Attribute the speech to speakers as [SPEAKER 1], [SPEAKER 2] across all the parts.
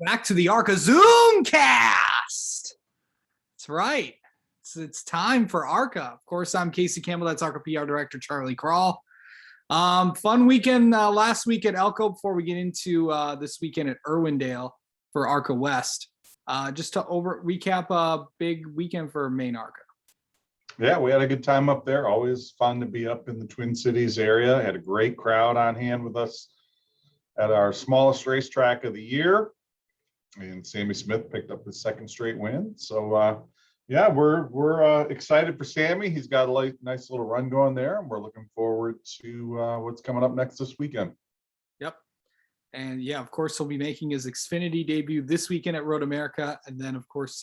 [SPEAKER 1] Back to the ARCA Zoomcast. That's right. It's time for ARCA. Of course, I'm Casey Campbell. That's ARCA PR Director Charlie Crawl. Fun weekend last week at Elko before we get into this weekend at Irwindale for ARCA West. Just to recap a big weekend for Maine ARCA.
[SPEAKER 2] Yeah, we had a good time up there. Always fun to be up in the Twin Cities area. Had a great crowd on hand with us at our smallest racetrack of the year. And Sammy Smith picked up his second straight win. So yeah, we're excited for Sammy. He's got a nice little run going there, and we're looking forward to what's coming up next this weekend.
[SPEAKER 1] Yep. And yeah, of course, he'll be making his Xfinity debut this weekend at Road America. And then, of course,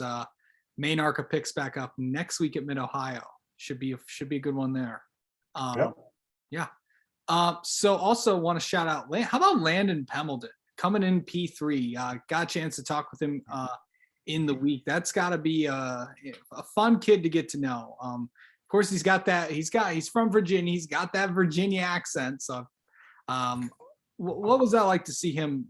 [SPEAKER 1] Maine ARCA picks back up next week at MidOhio. Should be a good one there.
[SPEAKER 2] Yep.
[SPEAKER 1] Yeah. So also want to shout out, how about Landon Pemberton coming in P3? Got a chance to talk with him in the week. That's got to be a fun kid to get to know. Of course, he's from Virginia. He's got that Virginia accent. So what was that like to see him,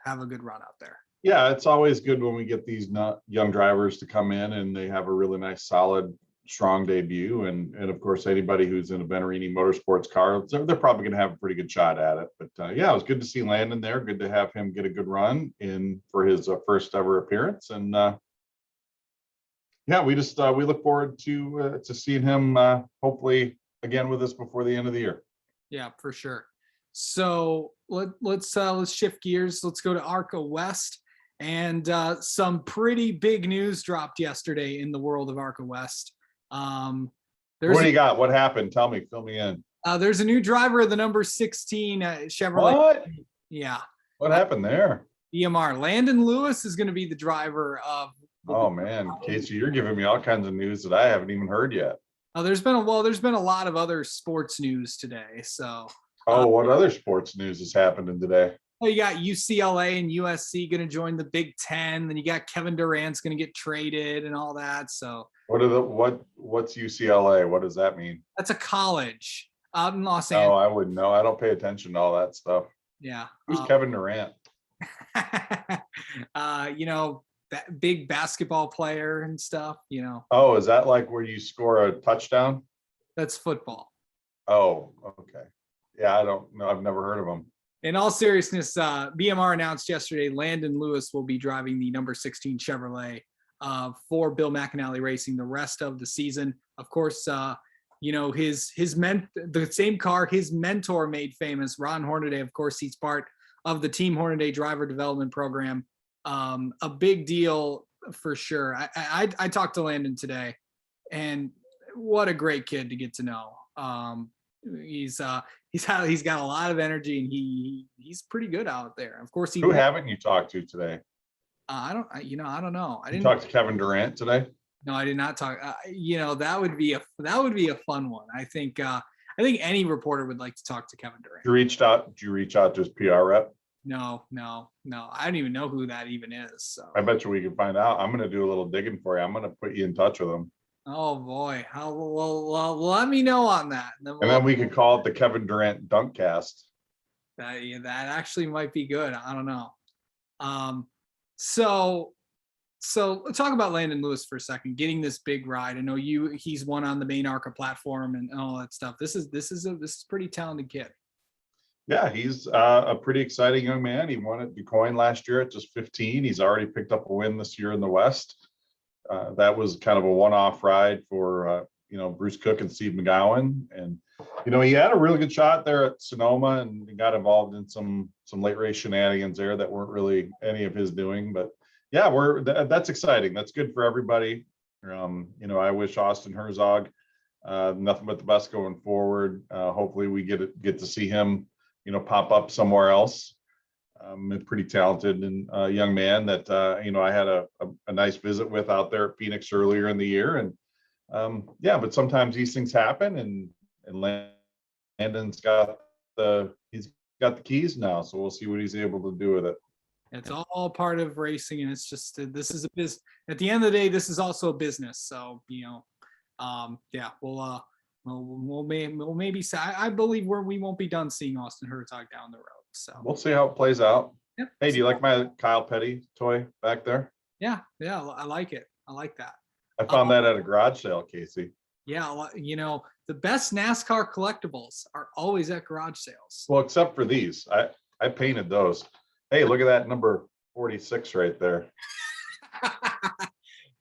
[SPEAKER 1] have a good run out there?
[SPEAKER 2] Yeah, it's always good when we get these young drivers to come in and they have a really nice, solid, strong debut. And of course, anybody who's in a Venerini Motorsports car, they're probably going to have a pretty good shot at it. But yeah, it was good to see Landon there. Good to have him get a good run in for his first ever appearance. And yeah, we look forward to seeing him hopefully again with us before the end of the year.
[SPEAKER 1] Yeah, for sure. So let's shift gears. Let's go to ARCA West. And some pretty big news dropped yesterday in the world of ARCA West.
[SPEAKER 2] What do you got? What happened? Tell me, fill me in.
[SPEAKER 1] There's a new driver of the number 16 Chevrolet.
[SPEAKER 2] What?
[SPEAKER 1] Yeah.
[SPEAKER 2] What happened there?
[SPEAKER 1] EMR. Landon Lewis is going to be the driver of.
[SPEAKER 2] Oh man, Casey, you're giving me all kinds of news that I haven't even heard yet.
[SPEAKER 1] There's been a lot of other sports news today. So.
[SPEAKER 2] What other sports news is happening today?
[SPEAKER 1] Well, you got UCLA and USC going to join the Big Ten. Then you got Kevin Durant's going to get traded and all that. So
[SPEAKER 2] what's UCLA? What does that mean?
[SPEAKER 1] That's a college out in Los Angeles.
[SPEAKER 2] Oh, I wouldn't know. I don't pay attention to all that stuff.
[SPEAKER 1] Yeah.
[SPEAKER 2] Who's Kevin Durant?
[SPEAKER 1] That big basketball player and stuff,
[SPEAKER 2] Oh, is that like where you score a touchdown?
[SPEAKER 1] That's football.
[SPEAKER 2] Oh, okay. Yeah, I don't know. I've never heard of him.
[SPEAKER 1] In all seriousness, BMR announced yesterday Landon Lewis will be driving the number 16 Chevrolet for Bill McAnally Racing the rest of the season. Of course, the same car his mentor made famous, Ron Hornaday. Of course, he's part of the Team Hornaday driver development program. A big deal for sure. I talked to Landon today, and what a great kid to get to know. He's got a lot of energy, and he's pretty good out there. Of course,
[SPEAKER 2] who haven't you talked to today?
[SPEAKER 1] I don't know. I didn't
[SPEAKER 2] talk to Kevin Durant today.
[SPEAKER 1] No, I did not talk. That would be a fun one. I think any reporter would like to talk to Kevin Durant.
[SPEAKER 2] Did you reach out to his PR rep?
[SPEAKER 1] No. I don't even know who that even is. So
[SPEAKER 2] I bet you we can find out. I'm going to do a little digging for you. I'm going to put you in touch with him.
[SPEAKER 1] Oh boy. Well, let me know on that.
[SPEAKER 2] And then we could call it the Kevin Durant Dunkcast.
[SPEAKER 1] That actually might be good. I don't know. So let's talk about Landon Lewis for a second, getting this big ride. I know he's won on the main ARCA platform and all that stuff. This is a pretty talented kid.
[SPEAKER 2] Yeah, he's a pretty exciting young man. He won at DuQuoin last year at just 15. He's already picked up a win this year in the West. That was kind of a one-off ride for Bruce Cook and Steve McGowan, and he had a really good shot there at Sonoma and got involved in some late race shenanigans there that weren't really any of his doing. But yeah, that's exciting. That's good for everybody. I wish Austin Herzog nothing but the best going forward. Hopefully we get to see him pop up somewhere else. A pretty talented and young man that I had a nice visit with out there at Phoenix earlier in the year, and but sometimes these things happen, and Landon's got the keys now, so we'll see what he's able to do with it.
[SPEAKER 1] It's all part of racing, and it's just this is a business. At the end of the day, this is also a business. So we'll maybe say I believe we won't be done seeing Austin Herzog down the road. So
[SPEAKER 2] we'll see how it plays out.
[SPEAKER 1] Yep.
[SPEAKER 2] Hey, do you like my Kyle Petty toy back there?
[SPEAKER 1] Yeah, yeah, I like it. I like that.
[SPEAKER 2] I found that at a garage sale, Casey.
[SPEAKER 1] Yeah, the best NASCAR collectibles are always at garage sales.
[SPEAKER 2] Well, except for these. I painted those. Hey, look at that number 46 right there.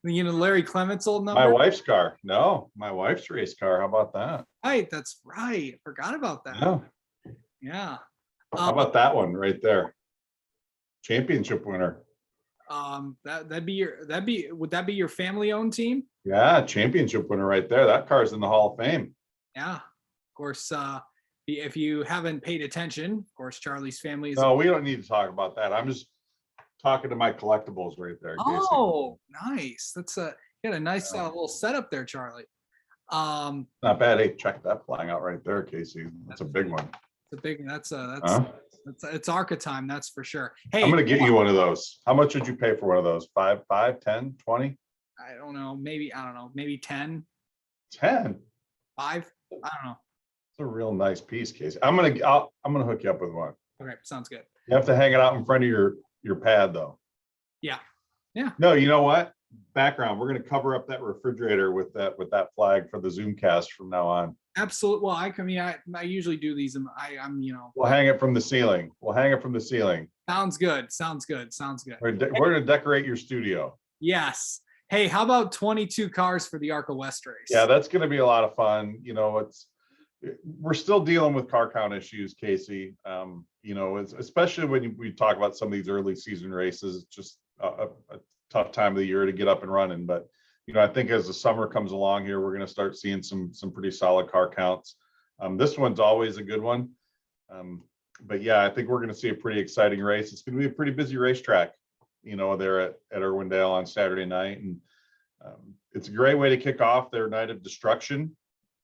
[SPEAKER 1] Larry Clement's old number.
[SPEAKER 2] My wife's car. No, my wife's race car. How about that?
[SPEAKER 1] Right, that's right. Forgot about that.
[SPEAKER 2] Yeah.
[SPEAKER 1] Yeah.
[SPEAKER 2] How about that one right there? Championship winner.
[SPEAKER 1] Would that be your family owned team?
[SPEAKER 2] Yeah, championship winner right there. That car's in the Hall of Fame.
[SPEAKER 1] Yeah. Of course, if you haven't paid attention, of course, Charlie's family is.
[SPEAKER 2] No, we don't need to talk about that. I'm just talking to my collectibles right there. Casey.
[SPEAKER 1] Oh, nice. That's you got a nice little setup there, Charlie.
[SPEAKER 2] Not bad. Hey, check that flying out right there, Casey. That's a big one.
[SPEAKER 1] It's a big. That's
[SPEAKER 2] Huh?
[SPEAKER 1] it's ARCA time. That's for sure. Hey,
[SPEAKER 2] I'm gonna get you one of those. How much would you pay for one of those? 5, 10, 20?
[SPEAKER 1] I don't know. Maybe 10,
[SPEAKER 2] 10.
[SPEAKER 1] 5. I don't know.
[SPEAKER 2] It's a real nice piece, Casey. I'm gonna hook you up with one.
[SPEAKER 1] Okay, sounds good.
[SPEAKER 2] You have to hang it out in front of your pad though.
[SPEAKER 1] Yeah. Yeah.
[SPEAKER 2] No, you know what? Background. We're gonna cover up that refrigerator with that flag for the Zoomcast from now on.
[SPEAKER 1] Absolutely. Well, I usually do these. I'm
[SPEAKER 2] We'll hang it from the ceiling.
[SPEAKER 1] Sounds good. Sounds good.
[SPEAKER 2] We're gonna decorate your studio.
[SPEAKER 1] Yes. Hey, how about 22 cars for the ARCA West race?
[SPEAKER 2] Yeah, that's gonna be a lot of fun. We're still dealing with car count issues, Casey. Especially when we talk about some of these early season races, it's just a tough time of the year to get up and running. But I think as the summer comes along here, we're going to start seeing some pretty solid car counts. This one's always a good one. But yeah, I think we're going to see a pretty exciting race. It's going to be a pretty busy racetrack, there at Irwindale on Saturday night. And it's a great way to kick off their night of destruction.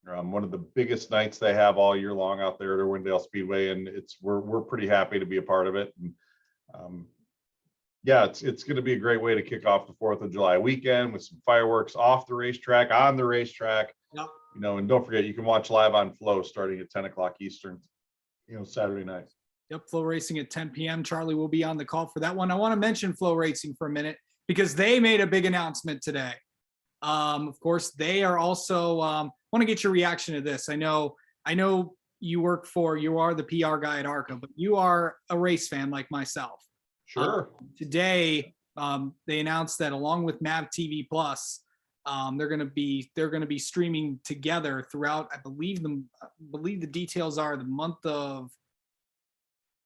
[SPEAKER 2] One of the biggest nights they have all year long out there at Irwindale Speedway. And we're pretty happy to be a part of it. And yeah, it's going to be a great way to kick off the 4th of July weekend with some fireworks off the racetrack, on the racetrack.
[SPEAKER 1] Yep.
[SPEAKER 2] And don't forget, you can watch live on Flow starting at 10 o'clock Eastern, Saturday night.
[SPEAKER 1] Yep, Flow Racing at 10 p.m. Charlie will be on the call for that one. I want to mention Flow Racing for a minute because they made a big announcement today. Of course, they are also want to get your reaction to this. I know you are the PR guy at ARCA, but you are a race fan like myself.
[SPEAKER 2] Sure.
[SPEAKER 1] Today, they announced that along with MAV TV Plus, they're going to be streaming together throughout. I believe the details are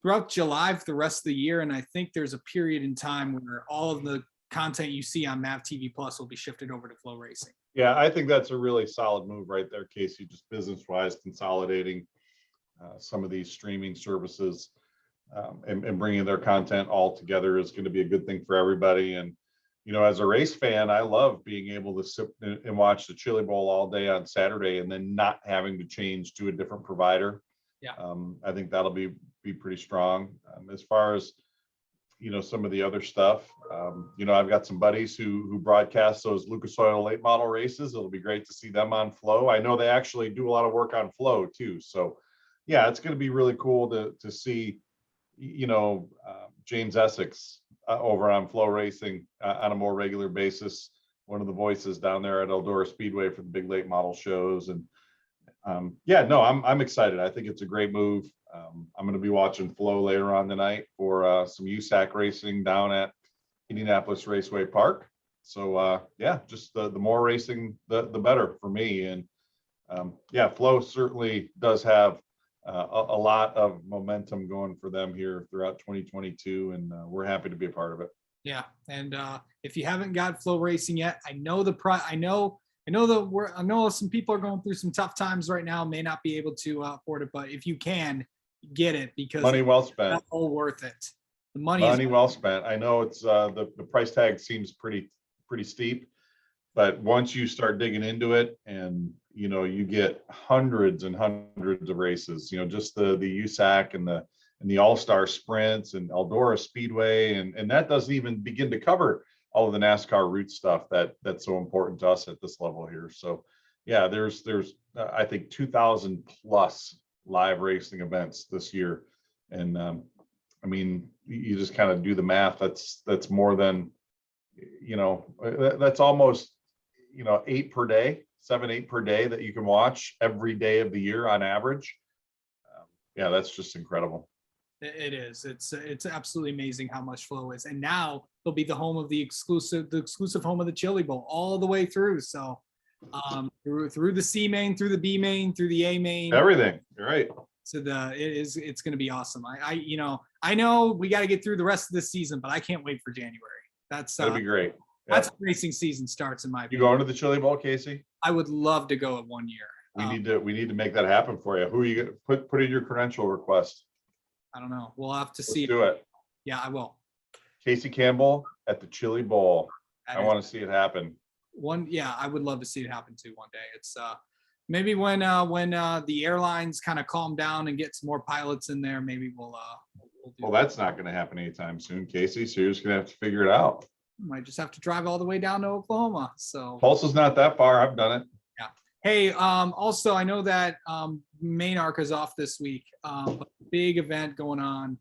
[SPEAKER 1] throughout July for the rest of the year, and I think there's a period in time where all of the content you see on MAV TV Plus will be shifted over to Flow Racing.
[SPEAKER 2] Yeah, I think that's a really solid move right there, Casey. Just business-wise, consolidating some of these streaming services. And bringing their content all together is going to be a good thing for everybody. And, as a race fan, I love being able to sit and watch the Chili Bowl all day on Saturday and then not having to change to a different provider.
[SPEAKER 1] Yeah.
[SPEAKER 2] I think that'll be pretty strong. As far as, some of the other stuff, I've got some buddies who broadcast those Lucas Oil late model races. It'll be great to see them on Flow. I know they actually do a lot of work on Flow too. So yeah, it's going to be really cool to see James Essex over on Flow Racing on a more regular basis, one of the voices down there at Eldora Speedway for the big late model shows. And I'm excited. I think it's a great move. I'm going to be watching Flow later on tonight for some USAC racing down at Indianapolis Raceway Park. So just the more racing, the better for me. And Flow certainly does have a lot of momentum going for them here throughout 2022, and we're happy to be a part of it.
[SPEAKER 1] Yeah, and if you haven't got Flow Racing yet, I know some people are going through some tough times right now, may not be able to afford it, but if you can, get it because
[SPEAKER 2] money well spent.
[SPEAKER 1] It's all worth it. The money
[SPEAKER 2] well spent. I know it's the price tag seems pretty steep, but once you start digging into it and you get hundreds and hundreds of races, just the USAC and the all-star sprints and Eldora Speedway. And that doesn't even begin to cover all of the NASCAR route stuff that's so important to us at this level here. So yeah, there's I think 2,000 plus live racing events this year. And you just kind of do the math. That's more than, that's almost, 8 per day, 7, 8 per day that you can watch every day of the year on average. Yeah, that's just incredible.
[SPEAKER 1] It is. It's absolutely amazing how much flow is, and now they'll be the home of the exclusive home of the Chili Bowl all the way through. So, through the C main, through the B main, through the A main,
[SPEAKER 2] Everything. You're right.
[SPEAKER 1] So it's going to be awesome. I know we got to get through the rest of the season, but I can't wait for January.
[SPEAKER 2] That'll be great.
[SPEAKER 1] That's when racing season starts in my
[SPEAKER 2] You
[SPEAKER 1] opinion.
[SPEAKER 2] going to the Chili Bowl, Casey?
[SPEAKER 1] I would love to go at one year.
[SPEAKER 2] We need to make that happen for you. Who are you going to put in your credential request?
[SPEAKER 1] I don't know. We'll have to see.
[SPEAKER 2] Let's do it.
[SPEAKER 1] Yeah, I will.
[SPEAKER 2] Casey Campbell at the Chili Bowl. I want to see it happen.
[SPEAKER 1] I would love to see it happen too one day. It's maybe when the airlines kind of calm down and get some more pilots in there, maybe we'll do.
[SPEAKER 2] Well, that's not going to happen anytime soon, Casey. So you're just going to have to figure it out.
[SPEAKER 1] Might just have to drive all the way down to Oklahoma. So
[SPEAKER 2] Tulsa's not that far. I've done it.
[SPEAKER 1] Yeah. Hey, also I know that main ARCA is off this week. Big event going on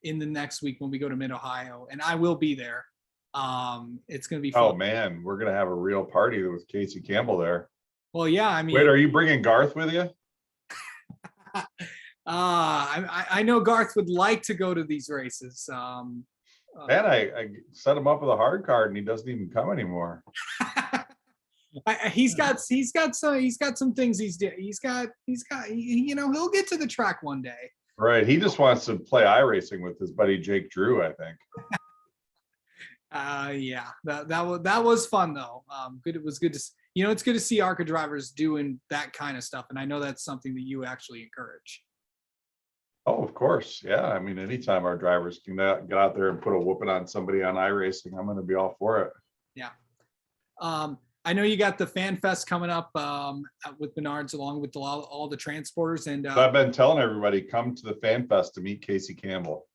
[SPEAKER 1] in the next week when we go to MidOhio, and I will be there. It's going to be fun.
[SPEAKER 2] Oh man, we're going to have a real party with Casey Campbell there.
[SPEAKER 1] Well, yeah, I mean,
[SPEAKER 2] wait, are you bringing Garth with you?
[SPEAKER 1] I know Garth would like to go to these races.
[SPEAKER 2] Man, I set him up with a hard card and he doesn't even come anymore.
[SPEAKER 1] He's got some things he'll get to the track one day.
[SPEAKER 2] Right. He just wants to play iRacing with his buddy Jake Drew, I think.
[SPEAKER 1] Yeah, that was fun though. Good. It was good to, it's good to see ARCA drivers doing that kind of stuff. And I know that's something that you actually encourage.
[SPEAKER 2] Oh, of course. Yeah. I mean, anytime our drivers can get out there and put a whooping on somebody on iRacing, I'm going to be all for it.
[SPEAKER 1] Yeah. I know you got the Fan Fest coming up with Menards, along with all the transporters. And
[SPEAKER 2] so I've been telling everybody, come to the Fan Fest to meet Casey Campbell.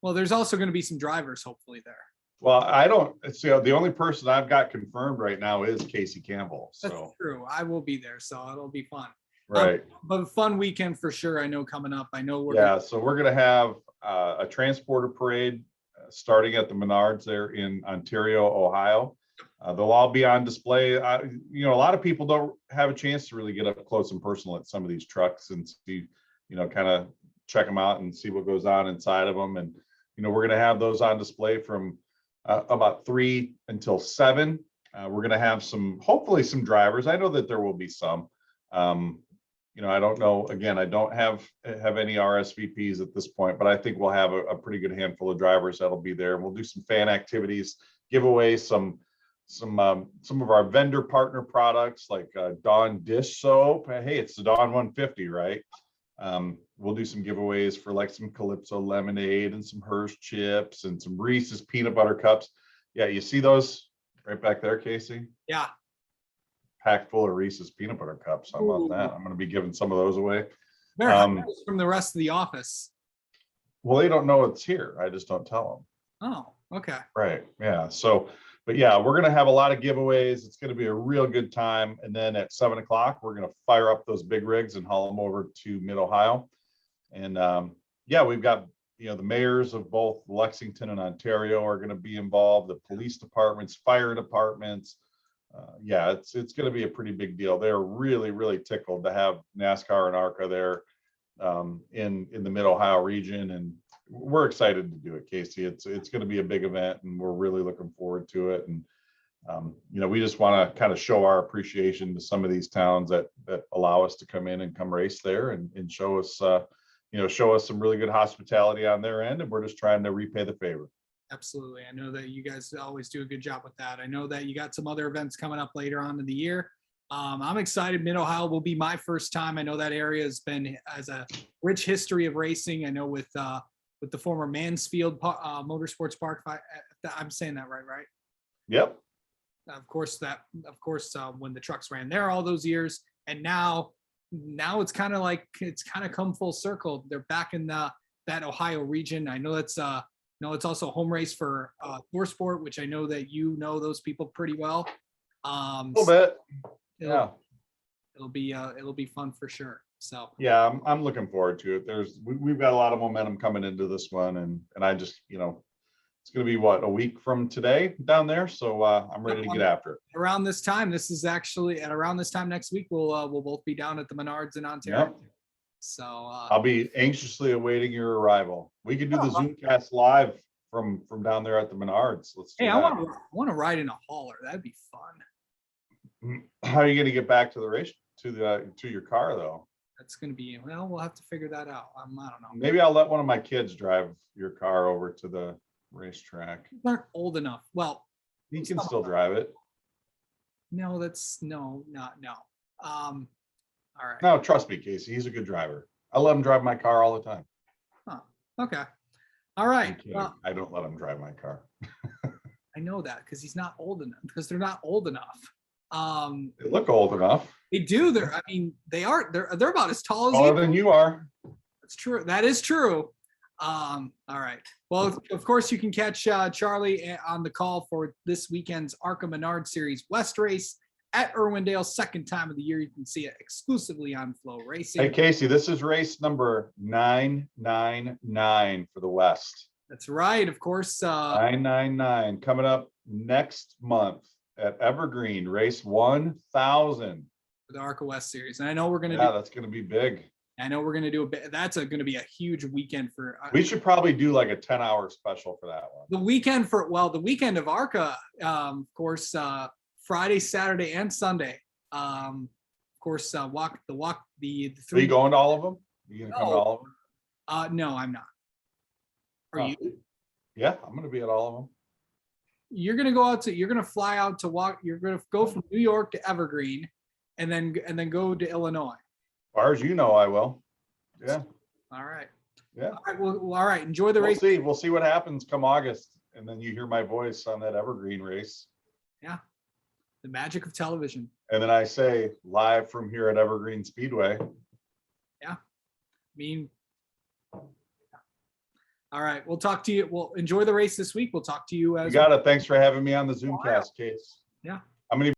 [SPEAKER 1] Well, there's also going to be some drivers hopefully there.
[SPEAKER 2] Well, I don't see, the only person I've got confirmed right now is Casey Campbell. So
[SPEAKER 1] that's true. I will be there, so it'll be fun.
[SPEAKER 2] Right.
[SPEAKER 1] But fun weekend for sure. I know coming up. I know
[SPEAKER 2] so we're going to have a transporter parade starting at the Menards there in Ontario, Ohio. They'll all be on display. A lot of people don't have a chance to really get up close and personal at some of these trucks and see, kind of check them out and see what goes on inside of them. And, we're going to have those on display from about 3 until 7. We're going to have hopefully some drivers. I know that there will be some. I don't know. Again, I don't have any RSVPs at this point, but I think we'll have a pretty good handful of drivers that'll be there. We'll do some fan activities, giveaways, some of our vendor partner products like Dawn dish soap. Hey, it's the Dawn 150, right? We'll do some giveaways for like some Calypso lemonade and some Hershey chips and some Reese's peanut butter cups. Yeah, you see those right back there, Casey?
[SPEAKER 1] Yeah.
[SPEAKER 2] Packed full of Reese's peanut butter cups. How about that? I'm going to be giving some of those away.
[SPEAKER 1] From the rest of the office.
[SPEAKER 2] Well, they don't know it's here. I just don't tell
[SPEAKER 1] them. Oh, okay.
[SPEAKER 2] Right. Yeah. So, but yeah, we're going to have a lot of giveaways. It's going to be a real good time. And then at 7 o'clock, we're going to fire up those big rigs and haul them over to MidOhio. And we've got, the mayors of both Lexington and Ontario are going to be involved, the police departments, fire departments. It's going to be a pretty big deal. They're really, really tickled to have NASCAR and ARCA there in the MidOhio region. And we're excited to do it, Casey. It's going to be a big event and we're really looking forward to it. And, we just want to kind of show our appreciation to some of these towns that allow us to come in and come race there and show us, show us some really good hospitality on their end. And we're just trying to repay the favor.
[SPEAKER 1] Absolutely. I know that you guys always do a good job with that. I know that you got some other events coming up later on in the year. I'm excited. MidOhio will be my first time. I know that area has a rich history of racing. I know with the former Mansfield Motorsports Park. I'm saying that right?
[SPEAKER 2] Yep.
[SPEAKER 1] Of course, when the trucks ran there all those years, and now it's kind of come full circle. They're back in that Ohio region. I know it's also a home race for ThorSport, which I know that those people pretty well.
[SPEAKER 2] A little bit.
[SPEAKER 1] It'll be fun for sure. So
[SPEAKER 2] Yeah, I'm looking forward to it. We've got a lot of momentum coming into this one, and I just, it's going to be a week from today down there. So I'm ready to get after it.
[SPEAKER 1] around this time, this is actually at around this time next week, we'll both be down at the Menards in Ontario.
[SPEAKER 2] Yep.
[SPEAKER 1] So
[SPEAKER 2] I'll be anxiously awaiting your arrival. We can do the Zoomcast live from down there at the Menards. Let's do
[SPEAKER 1] hey,
[SPEAKER 2] that.
[SPEAKER 1] I want to ride in a hauler. That'd be fun.
[SPEAKER 2] How are you going to get back to the race to your car though?
[SPEAKER 1] That's going to be, well, we'll have to figure that out. I don't know.
[SPEAKER 2] Maybe I'll let one of my kids drive your car over to the racetrack.
[SPEAKER 1] They aren't old enough. Well,
[SPEAKER 2] He can still drive it.
[SPEAKER 1] no, not no. All right.
[SPEAKER 2] No, trust me, Casey. He's a good driver. I let him drive my car all the time.
[SPEAKER 1] Huh. Okay. All right.
[SPEAKER 2] I don't let him drive my car.
[SPEAKER 1] I know that because he's not old enough. Because they're not old enough.
[SPEAKER 2] They look old enough.
[SPEAKER 1] They do. They are. They're about as tall as
[SPEAKER 2] Taller than you are.
[SPEAKER 1] That's true. That is true. All right. Well, of course, you can catch Charlie on the call for this weekend's ARCA Menard Series West race at Irwindale. Second time of the year. You can see it exclusively on Flow Racing.
[SPEAKER 2] Hey, Casey, this is race number 999 for the West.
[SPEAKER 1] That's right. Of course.
[SPEAKER 2] 999 coming up next month at Evergreen, race 1000.
[SPEAKER 1] The ARCA West Series. And I know we're going to
[SPEAKER 2] that's going to be big.
[SPEAKER 1] I know we're going to do a bit. That's going to be a huge weekend for.
[SPEAKER 2] We should probably do like a 10-hour special for that one.
[SPEAKER 1] The weekend of ARCA, of course, Friday, Saturday, and Sunday. Of course, the three.
[SPEAKER 2] Are you going to all of them? Are you going to come to all of them?
[SPEAKER 1] No, I'm not. Are you?
[SPEAKER 2] Yeah, I'm going to be at all of them.
[SPEAKER 1] You're going to fly out to walk. You're going to go from New York to Evergreen, and then go to Illinois.
[SPEAKER 2] As far as you know, I will. Yeah.
[SPEAKER 1] All right.
[SPEAKER 2] Yeah.
[SPEAKER 1] All right. Well, all right. Enjoy the race.
[SPEAKER 2] We'll see what happens come August, and then you hear my voice on that Evergreen race.
[SPEAKER 1] Yeah. The magic of television.
[SPEAKER 2] And then I say live from here at Evergreen Speedway.
[SPEAKER 1] Yeah. All right. We'll talk to you. We'll enjoy the race this week. We'll talk to you as.
[SPEAKER 2] You got it. Thanks for having me on the Zoomcast, Case.
[SPEAKER 1] Yeah.
[SPEAKER 2] I'm going to